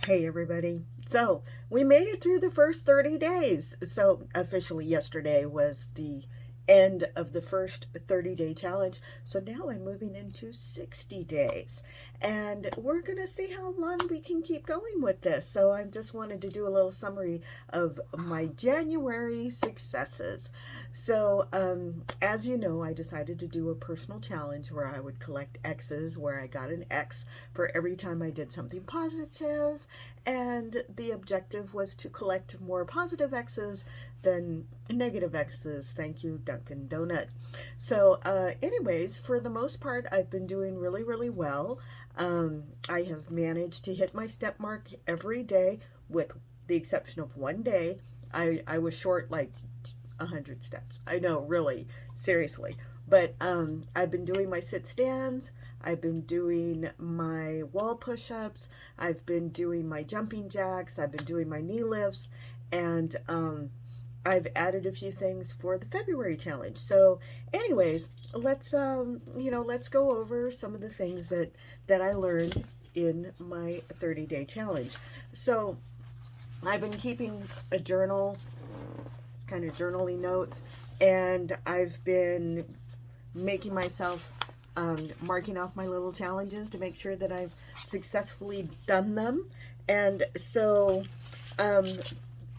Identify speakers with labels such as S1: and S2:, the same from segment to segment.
S1: Hey everybody. So we made it through the first 30 days. So officially yesterday was the end of the first 30-day challenge. So now I'm moving into 60 days. And we're going to see how long we can keep going with this. So I just wanted to do a little summary of my January successes. So as you know, I decided to do a personal challenge where I would collect X's, where I got an X for every time I did something positive, and the objective was to collect more positive X's than negative X's. Thank you, Dunkin' Donut. So, anyways, for the most part, I've been doing really, really well. I have managed to hit my step mark every day, with the exception of one day. I was short like 100 steps. I know, really, seriously. But I've been doing my sit stands. I've been doing my wall push-ups. I've been doing my jumping jacks. I've been doing my knee lifts. And I've added a few things for the February challenge. So anyways, let's go over some of the things that I learned in my 30-day challenge. So I've been keeping a journal, it's kind of journaling notes, and I've been making myself marking off my little challenges to make sure that I've successfully done them. And um,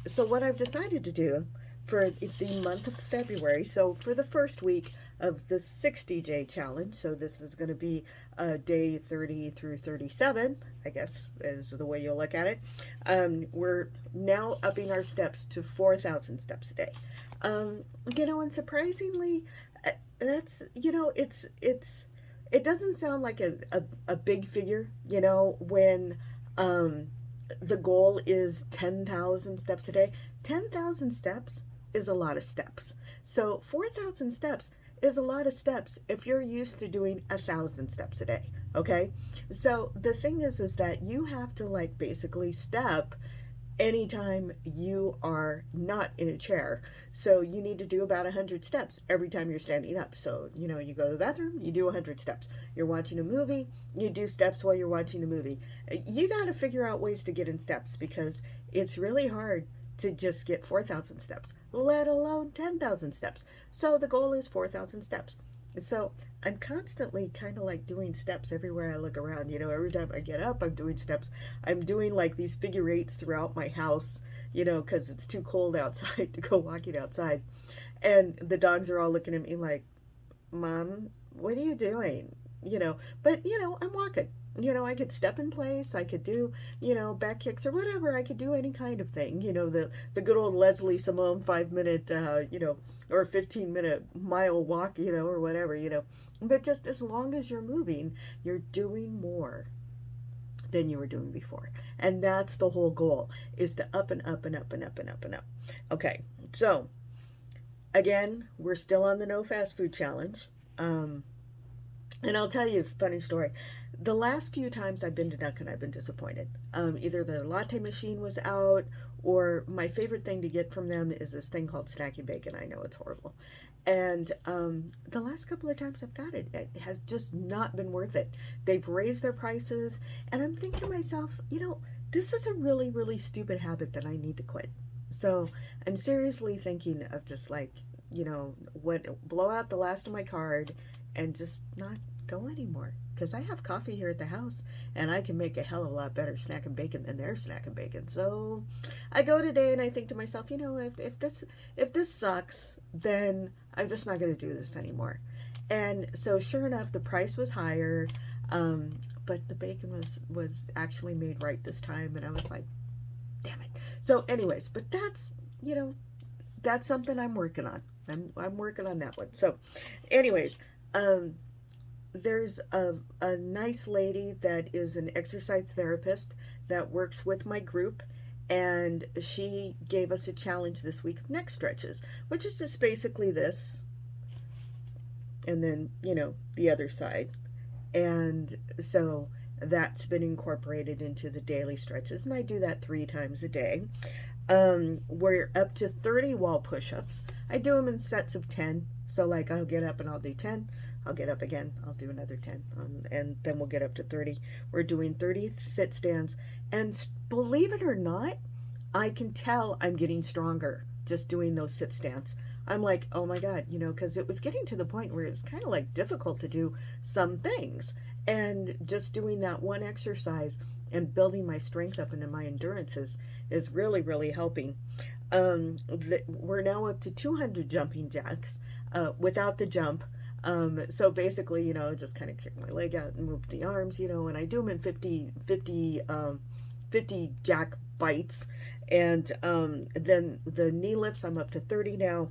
S1: so what I've decided to do for the month of February, so for the first week of the 60-day challenge, so this is going to be day 30 through 37, I guess is the way you'll look at it. We're now upping our steps to 4,000 steps a day. And surprisingly, that's, it doesn't sound like a big figure, when the goal is 10,000 steps a day. 10,000 steps is a lot of steps. So 4,000 steps is a lot of steps if you're used to doing 1,000 steps a day. Okay. So the thing is that you have to basically step anytime you are not in a chair. So you need to do about 100 steps every time you're standing up. So, you go to the bathroom, you do 100 steps. You're watching a movie, you do steps while you're watching the movie. You got to figure out ways to get in steps, because it's really hard to just get 4,000 steps, let alone 10,000 steps. So the goal is 4,000 steps. So I'm constantly kind of doing steps everywhere I look around. Every time I get up, I'm doing steps. I'm doing these figure eights throughout my house, because it's too cold outside to go walking outside. And the dogs are all looking at me like, Mom, what are you doing? But, I'm walking. I could step in place. I could do, back kicks or whatever. I could do any kind of thing. The good old Leslie Simone 5 minute, or 15-minute mile walk, or whatever. But just as long as you're moving, you're doing more than you were doing before. And that's the whole goal, is to up and up and up and up and up and up. Okay, so again, we're still on the no fast food challenge. And I'll tell you a funny story. The last few times I've been to Dunkin', I've been disappointed. Either the latte machine was out, or my favorite thing to get from them is this thing called snacking bacon. I know it's horrible. And the last couple of times I've got it, it has just not been worth it. They've raised their prices, and I'm thinking to myself, this is a really, really stupid habit that I need to quit. So I'm seriously thinking of just blow out the last of my card and just not go anymore, because I have coffee here at the house and I can make a hell of a lot better snack and bacon than their snack and bacon. So I go today and I think to myself, if this sucks, then I'm just not going to do this anymore. And so sure enough, the price was higher, but the bacon was actually made right this time, and I was like, damn it. So anyways, but that's something I'm working on. I'm working on that one. So anyways, there's a nice lady that is an exercise therapist that works with my group, and she gave us a challenge this week of neck stretches, which is just basically this, and then the other side. And so that's been incorporated into the daily stretches, and I do that 3 times a day. We're up to 30 wall push-ups. I do them in sets of 10. So I'll get up and I'll do 10. I'll get up again. I'll do another 10, and then we'll get up to 30. We're doing 30 sit stands. And believe it or not, I can tell I'm getting stronger just doing those sit stands. I'm like, oh my God, because it was getting to the point where it was kind of like difficult to do some things. And just doing that one exercise and building my strength up and my endurance is really, really helping. We're now up to 200 jumping jacks without the jump. So basically, just kind of kick my leg out and move the arms, and I do them in 50 jack bites. And then the knee lifts, I'm up to 30 now.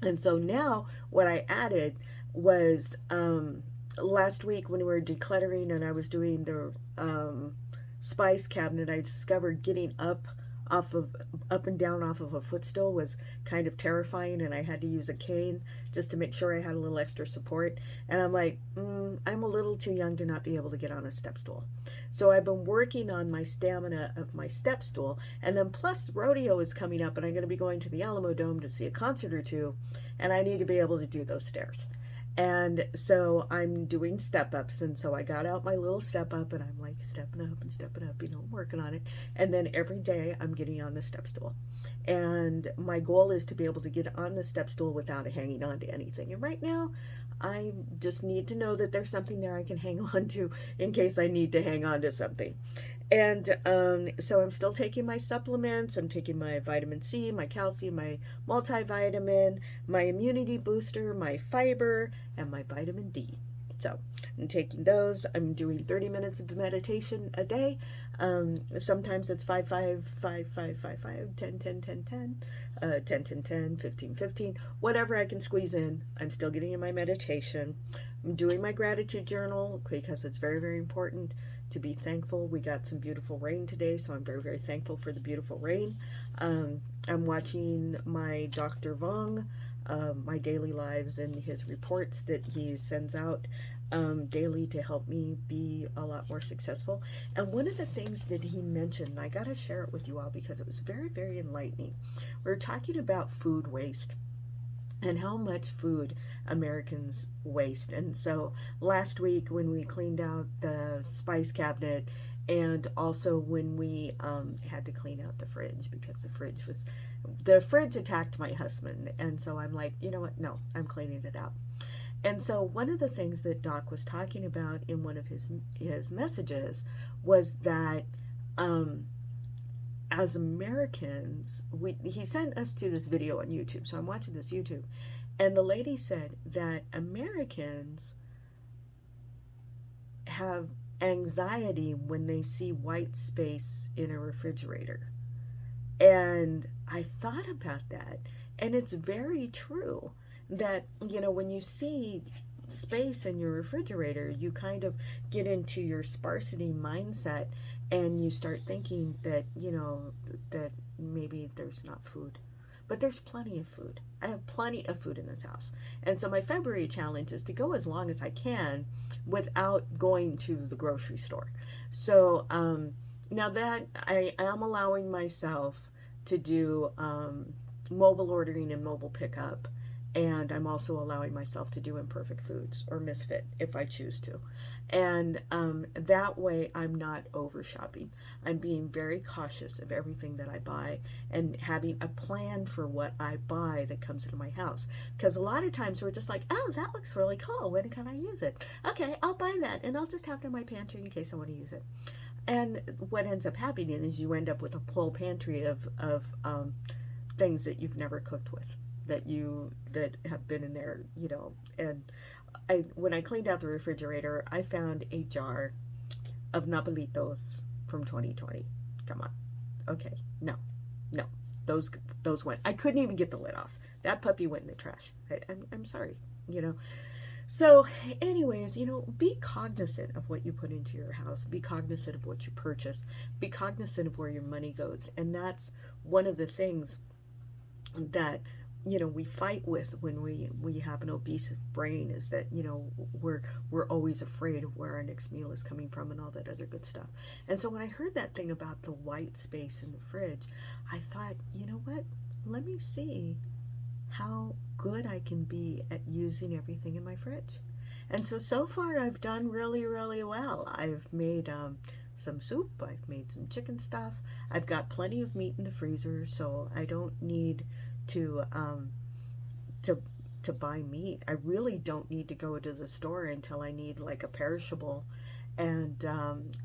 S1: And so now what I added was last week when we were decluttering and I was doing the spice cabinet, I discovered getting up and down off of a footstool was kind of terrifying, and I had to use a cane just to make sure I had a little extra support. And I'm like, I'm a little too young to not be able to get on a step stool. So I've been working on my stamina of my step stool, and then plus rodeo is coming up and I'm going to be going to the Alamo Dome to see a concert or two, and I need to be able to do those stairs. And so I'm doing step ups. And so I got out my little step up and I'm like stepping up and stepping up, working on it. And then every day I'm getting on the step stool. And my goal is to be able to get on the step stool without hanging on to anything. And right now, I just need to know that there's something there I can hang on to in case I need to hang on to something. And so I'm still taking my supplements. I'm taking my vitamin C, my calcium, my multivitamin, my immunity booster, my fiber, and my vitamin D. So I'm taking those. I'm doing 30 minutes of meditation a day. Sometimes it's 5, 5, 5, 5, 5, 5, 10, 10, 10, 10, 10, 10, 10, 15, 15, whatever I can squeeze in. I'm still getting in my meditation. I'm doing my gratitude journal because it's very, very important to be thankful. We got some beautiful rain today, so I'm very, very thankful for the beautiful rain. I'm watching my Dr. Vong, my daily lives and his reports that he sends out daily to help me be a lot more successful. And one of the things that he mentioned, and I got to share it with you all because it was very, very enlightening. We're talking about food waste and how much food Americans waste. And so last week when we cleaned out the spice cabinet, and also when we had to clean out the fridge because the fridge attacked my husband. And so I'm like, you know what? No, I'm cleaning it out. And so one of the things that Doc was talking about in one of his messages was that as Americans, he sent us to this video on YouTube. So I'm watching this YouTube, and the lady said that Americans have anxiety when they see white space in a refrigerator. And I thought about that, and it's very true that, when you see space in your refrigerator, you kind of get into your sparsity mindset and you start thinking that, that maybe there's not food. But there's plenty of food. I have plenty of food in this house. And so my February challenge is to go as long as I can without going to the grocery store. So now that I am allowing myself to do mobile ordering and mobile pickup, and I'm also allowing myself to do imperfect foods or misfit if I choose to. And that way I'm not over shopping. I'm being very cautious of everything that I buy and having a plan for what I buy that comes into my house. Because a lot of times we're just like, oh, that looks really cool. When can I use it? Okay, I'll buy that and I'll just have it in my pantry in case I want to use it. And what ends up happening is you end up with a whole pantry of things that you've never cooked with, that have been in there, and when I cleaned out the refrigerator, I found a jar of Napolitos from 2020. Come on. Okay. No, those went. I couldn't even get the lid off. That puppy went in the trash. I'm sorry, So anyways, be cognizant of what you put into your house. Be cognizant of what you purchase. Be cognizant of where your money goes. And that's one of the things that we fight with when we have an obese brain, is that we're always afraid of where our next meal is coming from and all that other good stuff. And so when I heard that thing about the white space in the fridge, I thought, you know what, let me see how good I can be at using everything in my fridge. And so far I've done really, really well. I've made some soup, I've made some chicken stuff, I've got plenty of meat in the freezer, so I don't need to to to buy meat. I really don't need to go to the store until I need like a perishable. And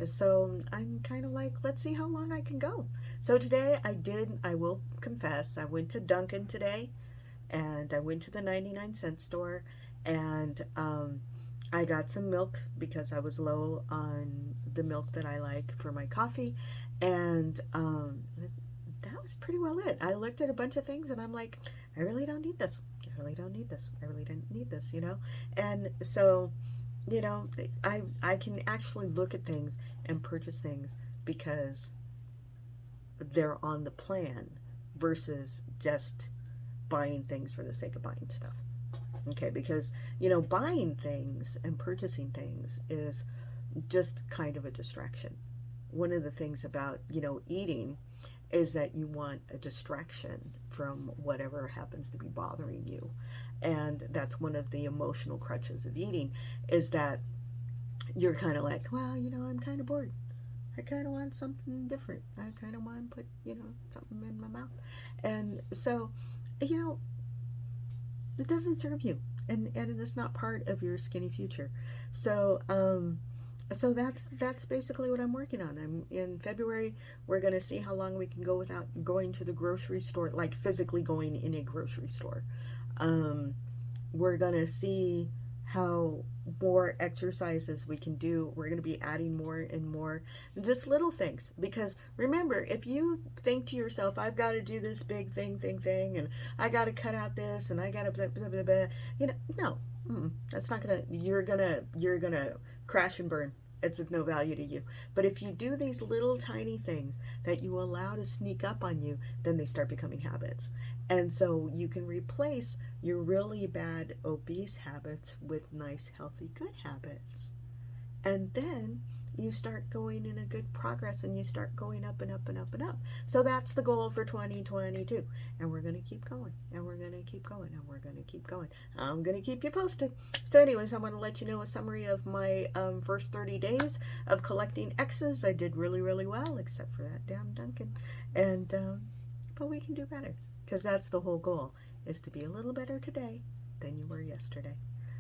S1: so I'm kind of like, let's see how long I can go. So today I will confess, I went to Dunkin' today, and I went to the 99-cent store, and I got some milk because I was low on the milk that I like for my coffee. And that was pretty well it. I looked at a bunch of things and I'm like, I really don't need this. I really don't need this. I really didn't need this, you know? And so, you know, I can actually look at things and purchase things because they're on the plan versus just buying things for the sake of buying stuff. Okay, because, you know, buying things and purchasing things is just kind of a distraction. One of the things about, you know, eating is that you want a distraction from whatever happens to be bothering you. And that's one of the emotional crutches of eating, is that you're kind of like, well, you know, I'm kind of bored. I kind of want something different. I kind of want to put, you know, something in my mouth. And so, you know, it doesn't serve you, and it's not part of your skinny future. So so that's basically what I'm working on. I'm in February. We're going to see how long we can go without going to the grocery store, like physically going in a grocery store. We're going to see how more exercises we can do. We're going to be adding more and more, just little things. Because remember, if you think to yourself, I've got to do this big thing, and I got to cut out this, and I got to blah, blah, blah, blah, you know, no, that's not gonna. You're gonna crash and burn. It's of no value to you. But if you do these little tiny things that you allow to sneak up on you, then they start becoming habits. And so you can replace your really bad obese habits with nice, healthy, good habits. And then you start going in a good progress, and you start going up and up and up and up. So that's the goal for 2022. And we're going to keep going, and we're going to keep going, and we're going to keep going. I'm going to keep you posted. So anyways, I want to let you know a summary of my first 30 days of collecting X's. I did really, really well, except for that damn Dunkin'. And, but we can do better, because that's the whole goal, is to be a little better today than you were yesterday.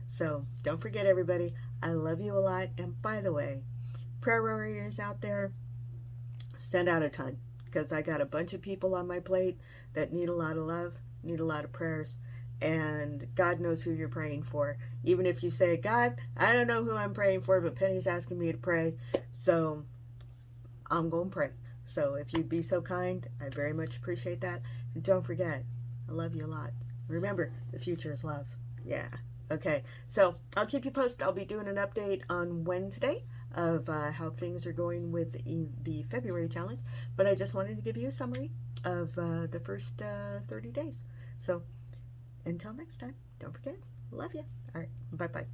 S1: So don't forget, everybody, I love you a lot. And by the way, prayer warriors out there, send out a ton, because I got a bunch of people on my plate that need a lot of love, need a lot of prayers, and God knows who you're praying for. Even if you say, God, I don't know who I'm praying for, but Penny's asking me to pray, so I'm going to pray. So if you'd be so kind, I very much appreciate that. And don't forget, I love you a lot. Remember, the future is love. Yeah. Okay, so I'll keep you posted. I'll be doing an update on Wednesday of how things are going with the February challenge, but I just wanted to give you a summary of the first 30 days. So until next time, don't forget, love you. All right, bye-bye.